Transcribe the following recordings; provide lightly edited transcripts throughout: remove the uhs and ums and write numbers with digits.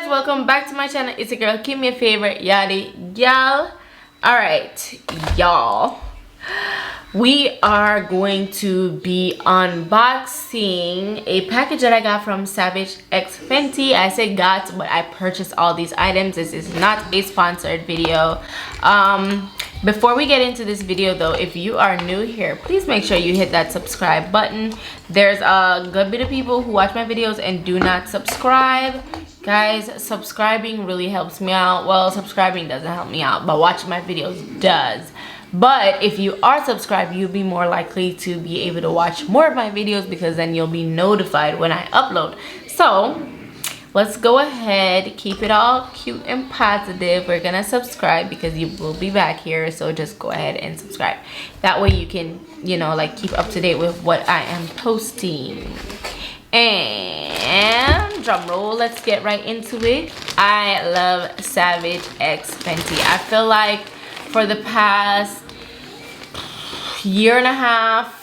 guys, welcome back to my channel. It's your girl, give me a favor, yaddy y'all. All right, y'all, we are going to be unboxing a package that I got from Savage X Fenty. I say got, but I purchased all these items. This is not a sponsored video. Before we get into this video though, if you are new here, please make sure you hit that subscribe button. There's a good bit of people who watch my videos and do not subscribe. Guys, subscribing really helps me out. Well, subscribing doesn't help me out, but watching my videos does. But if you are subscribed, you'll be more likely to be able to watch more of my videos because then you'll be notified when I upload. So let's go ahead, keep it all cute and positive. We're gonna subscribe because you will be back here, so just go ahead and subscribe. That way you can, you know, like keep up to date with what I am posting. And drum roll, let's get right into it. I love Savage X Fenty. I feel like for the past year and a half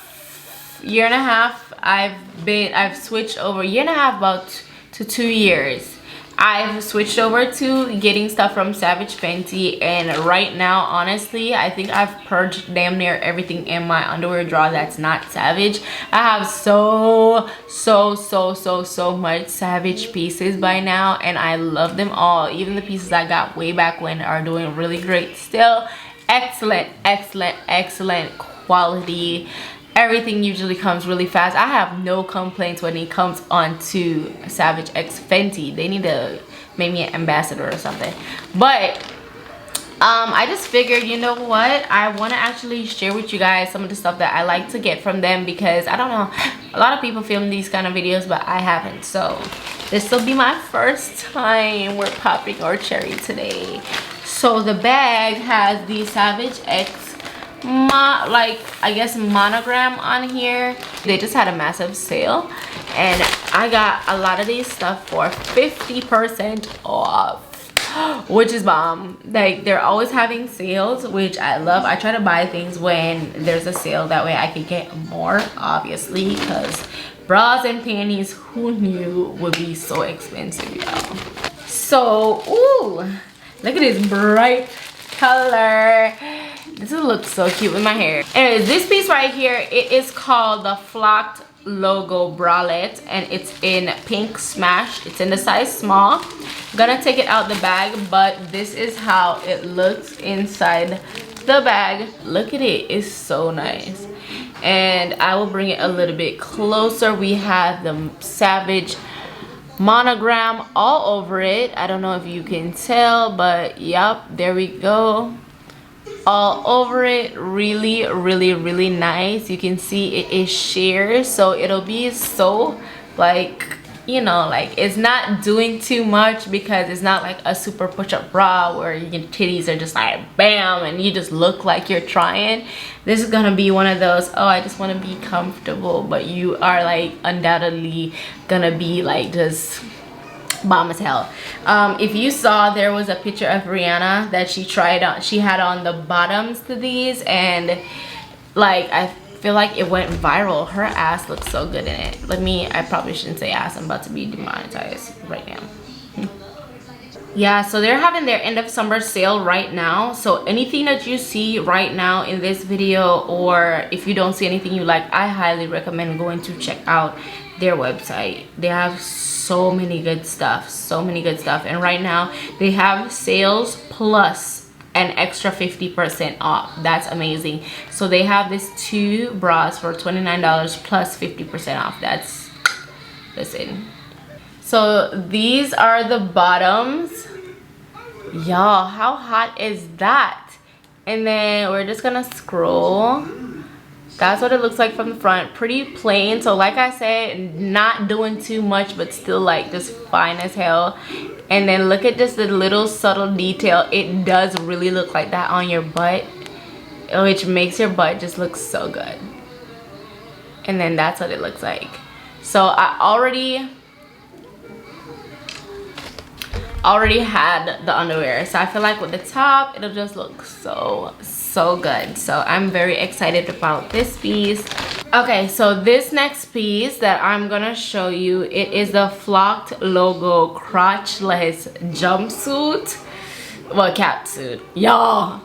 I've switched over, year and a half, about to 2 years, I've switched over to getting stuff from Savage Fenty. And right now, honestly, I think I've purged damn near everything in my underwear drawer that's not Savage. I have so much Savage pieces by now, and I love them all. Even the pieces I got way back when are doing really great still. Excellent quality. Everything usually comes really fast. I have no complaints when it comes on to Savage X Fenty. They need to make me an ambassador or something. But I just figured, you know what, I want to actually share with you guys some of the stuff that I like to get from them, because I don't know, a lot of people film these kind of videos, but I haven't. So this will be my first time we're popping our cherry today. So the bag has the Savage X I guess monogram on here. They just had a massive sale and I got a lot of these stuff for 50% off, which is bomb. Like, they're always having sales, which I love. I try to buy things when there's a sale, that way I can get more, obviously, because bras and panties, who knew, would be so expensive, y'all. So ooh, look at this bright color. This will look so cute with my hair. Anyways, this piece right here, it is called the Flocked Logo Bralette, and it's in pink smash. It's in the size small. I'm gonna take it out the bag, but this is how it looks inside the bag. Look at it, it's so nice. And I will bring it a little bit closer. We have the Savage monogram all over it. I don't know if you can tell, but yep, there we go, all over it. Really nice. You can see it is sheer, so it'll be so, like, you know, like, it's not doing too much, because it's not like a super push-up bra where your titties are just like bam and you just look like you're trying. This is gonna be one of those, oh, I just want to be comfortable, but you are like undoubtedly gonna be like just bomb as hell. If you saw, there was a picture of Rihanna that she tried on, she had on the bottoms to these, and like, I feel like it went viral. Her ass looks so good in it. I probably shouldn't say ass, I'm about to be demonetized right now. Yeah, so they're having their end of summer sale right now. So anything that you see right now in this video, or if you don't see anything you like, I highly recommend going to check out their website. They have so many good stuff, and right now they have sales plus an extra 50% off. That's amazing. So they have this 2 bras for $29 plus 50% off. That's, listen. So these are the bottoms. Y'all, how hot is that? And then we're just gonna scroll. That's what it looks like from the front. Pretty plain. So like I said, not doing too much, but still like just fine as hell. And then look at just the little subtle detail. It does really look like that on your butt, which makes your butt just look so good. And then that's what it looks like. So I already already had the underwear, so I feel like with the top it'll just look so good. So I'm very excited about this piece. Okay, so this next piece that I'm gonna show you, it is the flocked logo crotchless jumpsuit, well, catsuit. Y'all,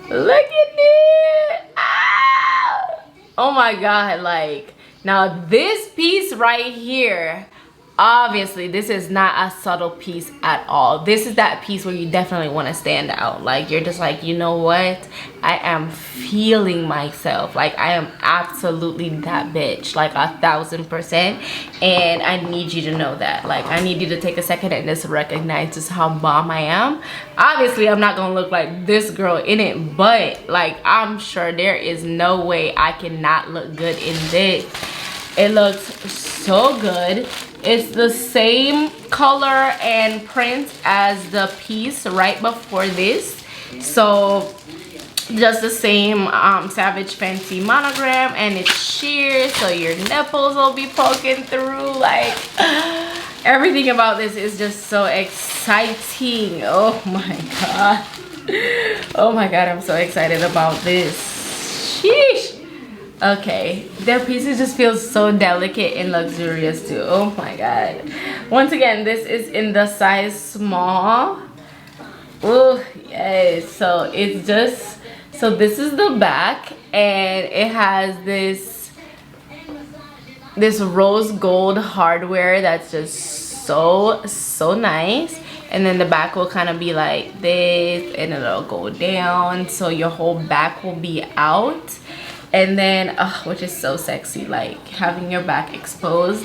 look at it. Ah! Oh my god, like, now this piece right here, obviously this is not a subtle piece at all. This is that piece where you definitely want to stand out. Like, you're just like, you know what, I am feeling myself. Like, I am absolutely that bitch, like 1000%. And I need you to know that. Like, I need you to take a second and just recognize just how bomb I am. Obviously I'm not gonna look like this girl in it, but like, I'm sure there is no way I cannot look good in this. It looks so good. It's the same color and print as the piece right before this, so just the same Savage Fenty monogram, and it's sheer, so your nipples will be poking through. Like, everything about this is just so exciting. Oh my god, oh my god, I'm so excited about this. Sheesh. Okay, their pieces just feel so delicate and luxurious too. Oh my god. Once again, this is in the size small. Oh yes. So it's just, so this is the back, and it has this rose gold hardware that's just so nice. And then the back will kind of be like this, and it'll go down, so your whole back will be out. And then which is so sexy, like having your back exposed.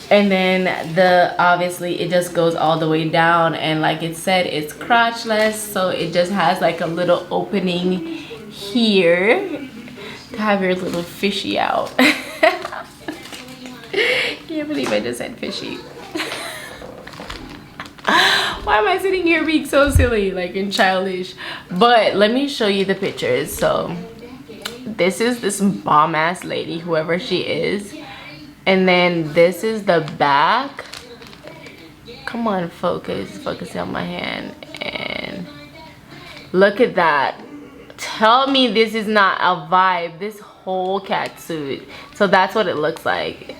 And then obviously it just goes all the way down, and like it said, it's crotchless, so it just has like a little opening here to have your little fishy out. Can't believe I just said fishy. Why am I sitting here being so silly, like, and childish? But let me show you the pictures. So this is this bomb ass lady, whoever she is, and then this is the back. Come on, focus on my hand, and look at that. Tell me this is not a vibe, this whole catsuit. So that's what it looks like.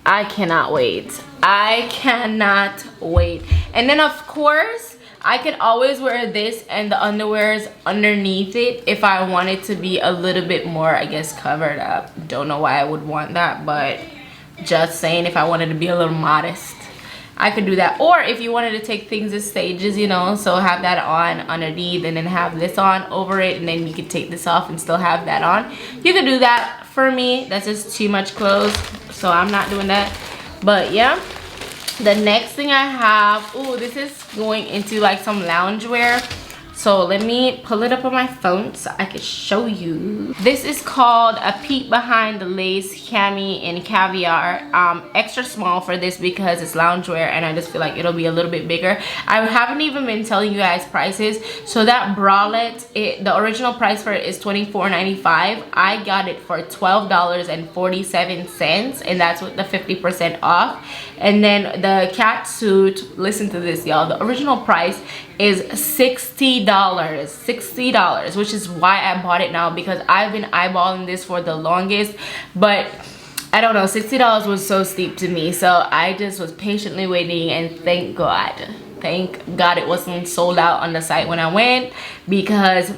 I cannot wait. I cannot wait. And then of course I could always wear this and the underwears underneath it if I wanted to be a little bit more, I guess, covered up. Don't know why I would want that, but just saying, if I wanted to be a little modest, I could do that. Or if you wanted to take things as stages, you know, so have that on underneath and then have this on over it, and then you could take this off and still have that on. You could do that. For me, that's just too much clothes, so I'm not doing that. But yeah, the next thing I have, oh, this is going into like some loungewear. So let me pull it up on my phone so I can show you. This is called a peek behind the lace cami in caviar. Extra small for this because it's loungewear, and I just feel like it'll be a little bit bigger. I haven't even been telling you guys prices. So that bralette, the original price for it is $24.95. I got it for $12.47, and that's with the 50% off. And then the catsuit, listen to this, y'all, the original price is $60, which is why I bought it now, because I've been eyeballing this for the longest. But I don't know, $60 was so steep to me, so I just was patiently waiting, and thank God it wasn't sold out on the site when I went, because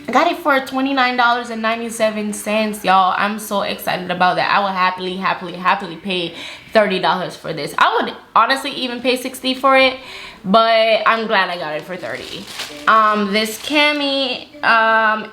I got it for $29.97, y'all. I'm so excited about that. I will happily pay $30 for this. I would honestly even pay $60 for it, but I'm glad I got it for $30. This cami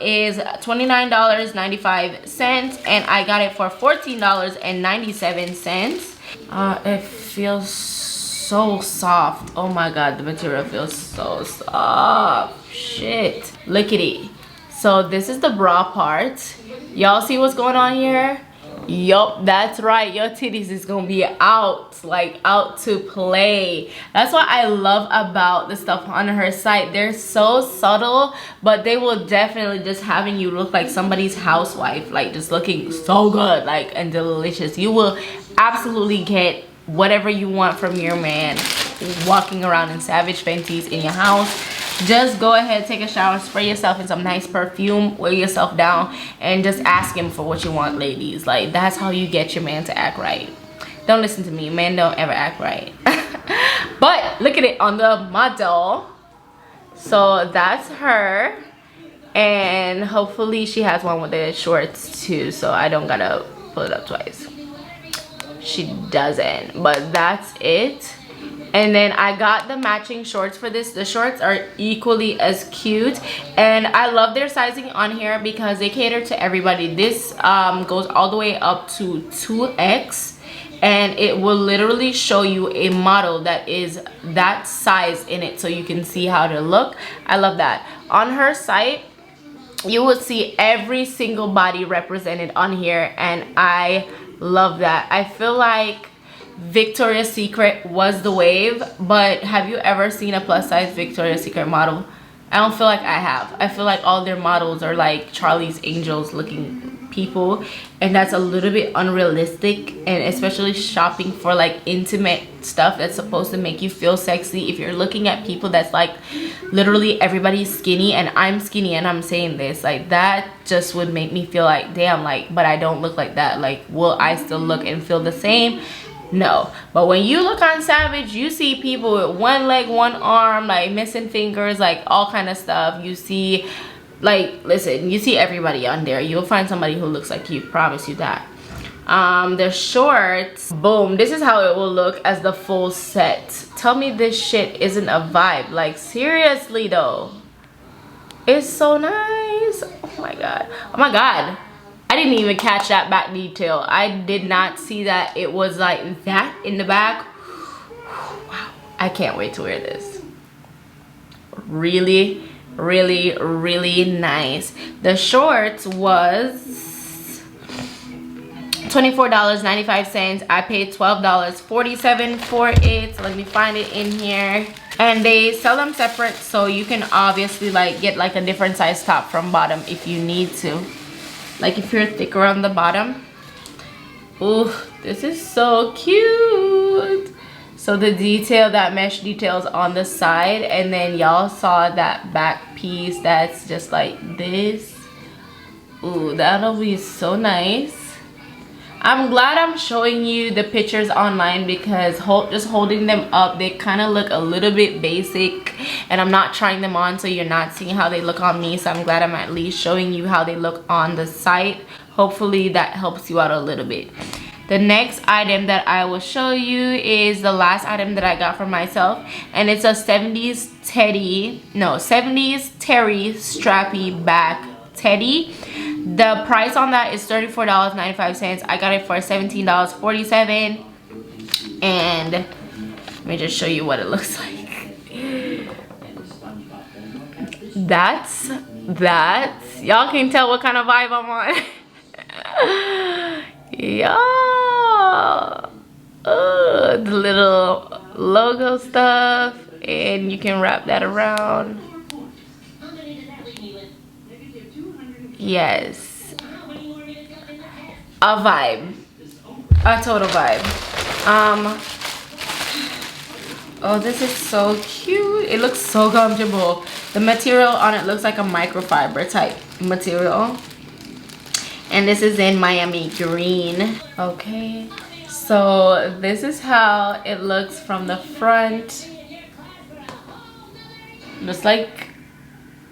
is $29.95, and I got it for $14.97. It feels so soft. Oh my god, the material feels so soft. Shit, look at it. So this is the bra part. Y'all see what's going on here? Yup, that's right. Your titties is gonna be out, like out to play. That's what I love about the stuff on her site. They're so subtle, but they will definitely just having you look like somebody's housewife, like just looking so good, like, and delicious. You will absolutely get whatever you want from your man walking around in Savage Fenty's in your house. Just go ahead, take a shower, spray yourself in some nice perfume, weigh yourself down, and just ask him for what you want, ladies. Like, that's how you get your man to act right. Don't listen to me, men don't ever act right. But look at it on the model. So that's her, and hopefully she has one with the shorts too, so I don't gotta pull it up twice. She doesn't, but that's it. And then I got the matching shorts for this. The shorts are equally as cute, and I love their sizing on here because they cater to everybody. This goes all the way up to 2X, and it will literally show you a model that is that size in it, so you can see how to look. I love that. On her site, you will see every single body represented on here, and I love that. I feel like Victoria's Secret was the wave, but have you ever seen a plus size Victoria's Secret model? I don't feel like I have. I feel like all their models are like Charlie's Angels looking people, and that's a little bit unrealistic, and especially shopping for like intimate stuff that's supposed to make you feel sexy. If you're looking at people that's like literally everybody's skinny, and I'm skinny and I'm saying this, like that just would make me feel like, damn, like, but I don't look like that. Like, will I still look and feel the same? No. But when you look on Savage, you see people with one leg, one arm, like missing fingers, like all kind of stuff. You see, like, listen, you see everybody on there. You'll find somebody who looks like you, promise you that. The shorts, boom, this is how it will look as the full set. Tell me this shit isn't a vibe. Like, seriously though, it's so nice. Oh my god, oh my god, I didn't even catch that back detail. I did not see that it was like that in the back. Wow, I can't wait to wear this. Really, really, really nice. The shorts was $24.95. I paid $12.47 for it. So let me find it in here. And they sell them separate, so you can obviously like get like a different size top from bottom if you need to. Like if you're thicker on the bottom. Ooh, this is so cute. So the detail, that mesh details on the side, and then y'all saw that back piece that's just like this. Ooh, that'll be so nice. I'm glad I'm showing you the pictures online because just holding them up, they kind of look a little bit basic, and I'm not trying them on, so you're not seeing how they look on me. So I'm glad I'm at least showing you how they look on the site. Hopefully that helps you out a little bit. The next item that I will show you is the last item that I got for myself, and it's a 70s Terry strappy back teddy. The price on that is $34.95. I got it for $17.47, and let me just show you what it looks like. That's y'all can tell what kind of vibe I'm on. Yeah, the little logo stuff, and you can wrap that around. Yes, a vibe, a total vibe. Oh, this is so cute. It looks so comfortable. The material on it looks like a microfiber type material, and this is in Miami green. Okay, so this is how it looks from the front. Just like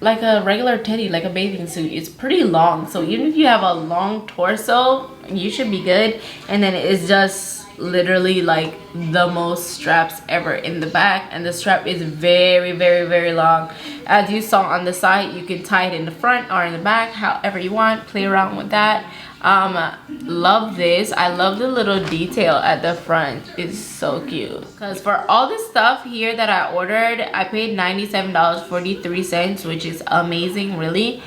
a regular teddy, like a bathing suit. It's pretty long, so even if you have a long torso, you should be good. And then it's just literally like the most straps ever in the back, and the strap is very, very, very long. As you saw on the side, you can tie it in the front or in the back, however you want. Play around with that. Love this. I love the little detail at the front. It's so cute. Because for all this stuff here that I ordered, I paid $97.43, which is amazing, really.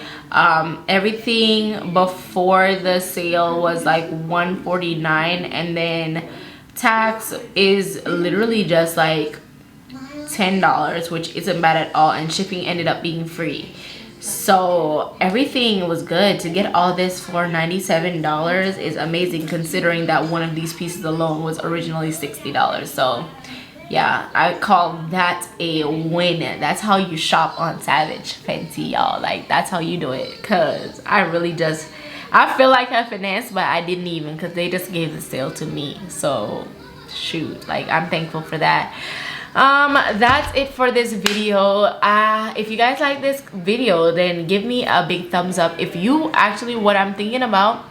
Everything before the sale was like $149, and then tax is literally just like $10, which isn't bad at all, and shipping ended up being free. So everything was good. To get all this for $97 is amazing, considering that one of these pieces alone was originally $60. So yeah, I call that a win. That's how you shop on Savage Fenty, y'all. Like, that's how you do it. Cause I feel like I finessed, but I didn't even, because they just gave the sale to me. So shoot, like, I'm thankful for that. That's it for this video. If you guys like this video, then give me a big thumbs up. If you actually, what I'm thinking about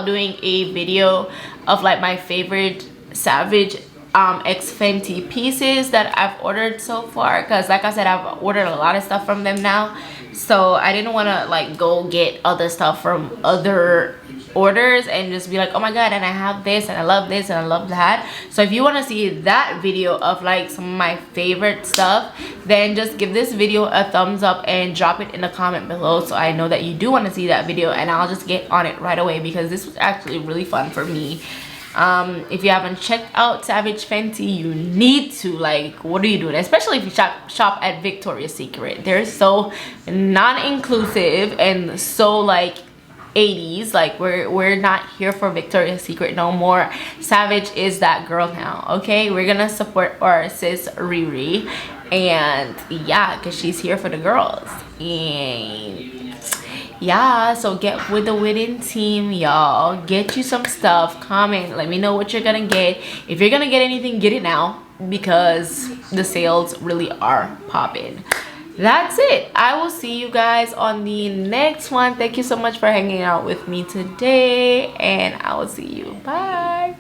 doing a video of like my favorite Savage X Fenty pieces that I've ordered so far, because like I said, I've ordered a lot of stuff from them now, so I didn't want to like go get other stuff from other orders and just be like, oh my god, and I have this and I love this and I love that. So if you want to see that video of like some of my favorite stuff, then just give this video a thumbs up and drop it in the comment below, so I know that you do want to see that video, and I'll just get on it right away, because this was actually really fun for me. If you haven't checked out Savage Fenty, you need to. Like, what are you doing? Especially if you shop at Victoria's Secret. They're so non-inclusive and so like 80s. Like, we're not here for Victoria's Secret no more. Savage is that girl now, okay? We're gonna support our sis Riri, and yeah, because she's here for the girls. And yeah, so get with the winning team, y'all. Get you some stuff. Comment, let me know what you're gonna get. If you're gonna get anything, get it now, because the sales really are popping. That's it. I will see you guys on the next one. Thank you so much for hanging out with me today, and I will see you. Bye.